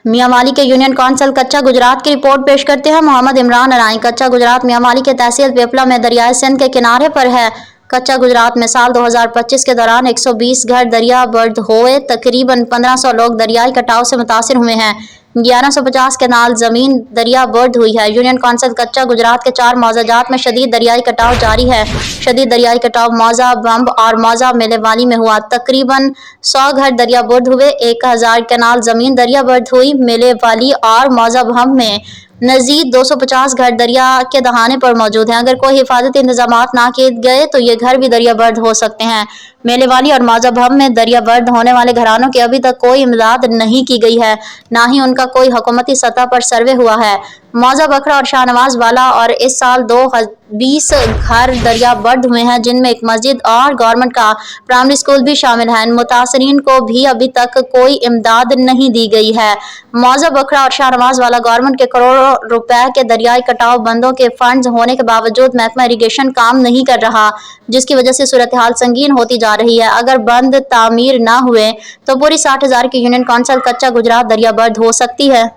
मियां वाली के union council कच्चा गुजरात की रिपोर्ट पेश करते हैं मोहम्मद इमरान अराई। कच्चा गुजरात मियां वाली के तहसील पिपला में दरियाए सिंध के किनारे पर है। कच्चा गुजरात में साल 2025 के दौरान 120 घर दरिया बर्द हुए। तकरीबन 1500 लोग दरियाई कटाव से मुतासिर हुए हैं। 1150 केनाल जमीन दरिया बर्द हुई है। यूनियन कौंसिल कच्चा गुजरात के 4 मौजाजात में शदीद दरियाई कटाव जारी है। शदीद दरियाई कटाव मौजा बम्ब और मौजा मेले वाली में हुआ। तकरीबन 100 घर दरिया बर्द हुए। 1000 केनाल जमीन दरिया बर्द हुई। मेले वाली और मौजा बम्ब में नज़ीद 250 घर दरिया के दहाने पर मौजूद हैं। अगर कोई हिफाजती इंतजामात ना किए गए तो ये घर भी दरिया बर्द हो सकते हैं। मेले वाली और मौजा बम्ब में दरिया बर्द होने वाले घरानों की अभी तक कोई इमदाद नहीं की गई है, ना ही उनका कोई हुकूमती सतह पर सर्वे हुआ है। मौजा बखरा और शाहनवाज वाला और इस साल 20 घर दरिया बर्द हुए हैं, जिनमें एक मस्जिद और गवर्नमेंट का प्राइमरी स्कूल भी शामिल है। मुतासरीन को भी अभी तक कोई इमदाद नहीं दी गई है। मौजा बखरा और शाहनवाज वाला गवर्नमेंट के करोड़ों रुपए के दरियाई कटाव बंदों के फंड्स होने के बावजूद महकमा इरिगेशन काम नहीं कर रहा, जिसकी वजह से सूरत हाल संगीन होती जा रही है। अगर बंद तामीर न हुए तो पूरी 60,000 की यूनियन कौंसिल कच्चा गुजरात दरिया बर्द हो सकती है।